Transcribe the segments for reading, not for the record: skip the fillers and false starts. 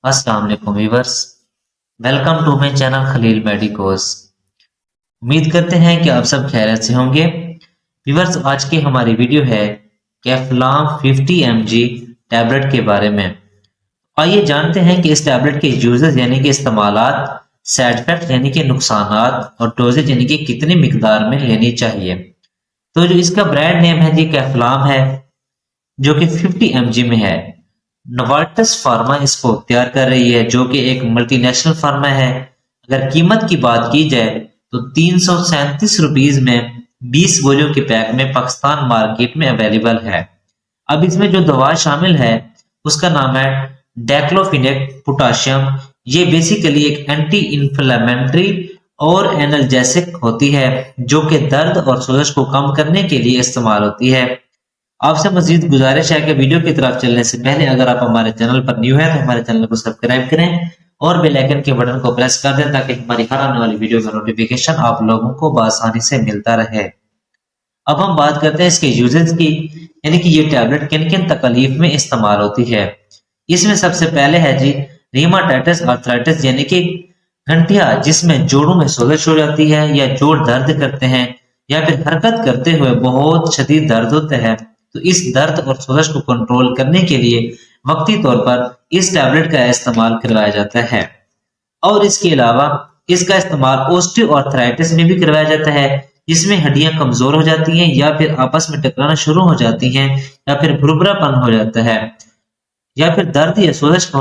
अस्सलाम वालेकुम viewers, welcome to my channel Khalil medicos. उम्मीद करते हैं कि आप सब खैरियत से होंगे। व्यूअर्स, आज की हमारी वीडियो है कैफलाम 50 mg टैबलेट के बारे में। आइए जानते हैं कि इस टैबलेट के यूजेस यानी कि इस्तेमालात, साइड इफेक्ट यानी कि नुकसानात और डोजेज यानी कि कितनी मिकदार में लेनी चाहिए। तो जो इसका ब्रांड नेम है जी कैफलाम है, जो कि 50 mg में है। नोवार्टिस फार्मा इसको तैयार कर रही है, जो कि एक मल्टीनेशनल फार्मा है। अगर कीमत की बात की जाए तो 337 रुपीज में 20 गोलियों के पैक में पाकिस्तान मार्केट में अवेलेबल है। अब इसमें जो दवा शामिल है उसका नाम है डेक्लोफिनेक पोटाशियम। ये बेसिकली एक एंटी इन्फ्लेमेटरी और एनाल्जेसिक होती है, जो कि दर्द और सोजश को कम करने के लिए इस्तेमाल होती है। आपसे मजीद गुजारिश है कि वीडियो की तरफ चलने से पहले अगर आप हमारे चैनल पर न्यू है तो हमारे चैनल को सब्सक्राइब करें और बेल आइकन के बटन को प्रेस कर दें, ताकि हमारी हर आने वाली वीडियो का नोटिफिकेशन आप लोगों को बआसानी से मिलता रहे। अब हम बात करते हैं इसके यूजेस की, यानी कि ये टैबलेट किन किन तकलीफ में इस्तेमाल होती है। इसमें सबसे पहले है जी रीमाटाइटिस आर्थराइटिस, यानी कि गंठिया जिसमें जोड़ों में सोजश हो जाती है या जोड़ दर्द करते हैं या फिर हरकत करते हुए बहुत शदीद दर्द होता है। तो इस दर्द और सोजश को कंट्रोल करने के लिए वक्ती तौर पर इस टैबलेट का इस्तेमाल करवाया जाता है। और इसके अलावा इसका इस्तेमाल ऑस्टियोआर्थराइटिस में भी करवाया जाता है, जिसमें हड्डियां कमजोर हो जाती हैं या फिर आपस में टकराना शुरू हो जाती हैं या फिर भुरभुरापन हो जाता है या फिर दर्द या सोजश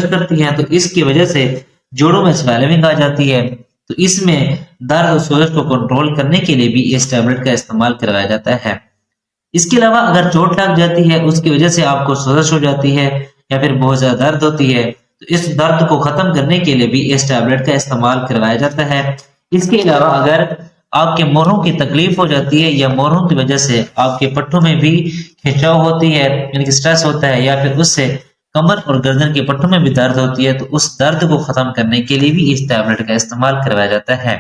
करती है। तो इसकी वजह से जोड़ों में स्वेलिंग आ जाती है। तो इसमें दर्द और सोजश को कंट्रोल करने के लिए भी इस टैबलेट का इस्तेमाल करवाया जाता है। इसके अलावा अगर चोट लग जाती है, उसकी वजह से आपको सोजश हो जाती है या फिर बहुत ज्यादा दर्द होती है, तो इस दर्द को खत्म करने के लिए भी इस टैबलेट का इस्तेमाल करवाया जाता है। इसके अलावा अगर आपके मोरों की तकलीफ हो जाती है या मोरों की वजह से आपके पट्टों में भी खिंचाव होती है, यानी कि स्ट्रेस होता है, या फिर उससे कमर और गर्दन के पट्टों में भी दर्द होती है, तो उस दर्द को खत्म करने के लिए भी इस टैबलेट का इस्तेमाल करवाया जाता है।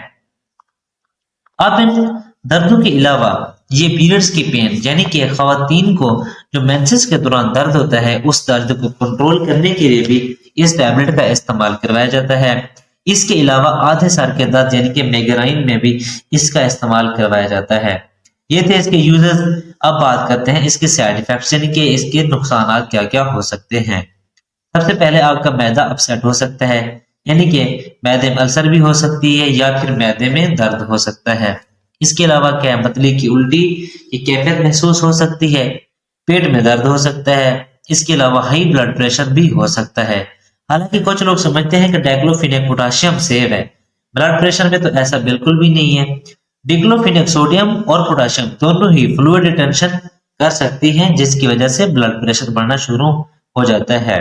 अब इन दर्दों के अलावा ये पीरियड्स की पेन, यानी कि खवातीन को जो मेंसेस के दौरान दर्द होता है, उस दर्द को कंट्रोल करने के लिए भी इस टैबलेट का इस्तेमाल करवाया जाता है। इसके अलावा आधे सर के दर्द यानी कि माइग्रेन में भी इसका इस्तेमाल करवाया जाता है। ये थे इसके यूजेस। अब बात करते हैं इसके साइड इफेक्ट्स, यानी कि इसके नुकसान क्या क्या हो सकते हैं। सबसे पहले आपका मैदा अपसेट हो सकता है, यानी कि मैदे में अल्सर भी हो सकती है या फिर मैदे में दर्द हो सकता है। इसके अलावा क्या मतली की उल्टी की कैफियत महसूस हो सकती है, पेट में दर्द हो सकता है। इसके अलावा हाई ब्लड प्रेशर भी हो सकता है। हालांकि कुछ लोग समझते हैं कि डाइक्लोफिनेक पोटाशियम सेव है, ब्लड प्रेशर में तो ऐसा बिल्कुल भी नहीं है। डिक्लोफिनेक सोडियम और पोटाशियम दोनों ही फ्लूइड रिटेंशन कर सकती हैं, जिसकी वजह से ब्लड प्रेशर बढ़ना शुरू हो जाता है।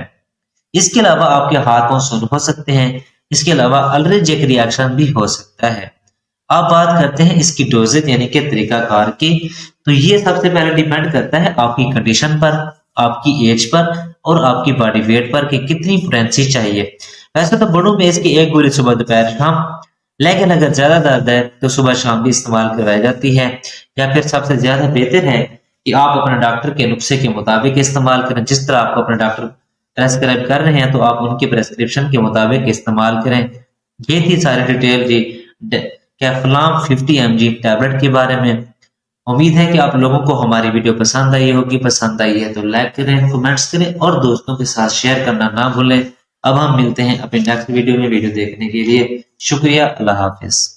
इसके अलावा आपके हाथ पांव सुन्न हो सकते हैं। इसके अलावा एलर्जिक रिएक्शन भी हो सकता है। अब बात करते हैं इसकी डोजेज यानी कि तरीकाकार की। तो ये सबसे पहले डिपेंड करता है आपकी कंडीशन पर, आपकी एज पर और आपकी बॉडी वेट पर कि कितनी पोटेंसी चाहिए। वैसे तो बड़ों में इसकी एक गोली सुबह दोपहर शाम, लेकिन अगर ज्यादा दर्द है तो सुबह शाम भी इस्तेमाल करवाई जाती है। या फिर सबसे ज्यादा बेहतर है कि आप अपने डॉक्टर के नुस्खे के मुताबिक इस्तेमाल करें। जिस तरह आपको अपने डॉक्टर प्रेस्क्राइब कर रहे हैं तो आप उनके प्रेस्क्रिप्शन के मुताबिक इस्तेमाल करें। ये थी सारी डिटेल जी कैफलाम 50 mg टैबलेट के बारे में। उम्मीद है कि आप लोगों को हमारी वीडियो पसंद आई होगी। पसंद आई है तो लाइक करें, कमेंट्स करें और दोस्तों के साथ शेयर करना ना भूलें। अब हम मिलते हैं अपने नेक्स्ट वीडियो में। वीडियो देखने के लिए शुक्रिया। अल्लाह हाफिज।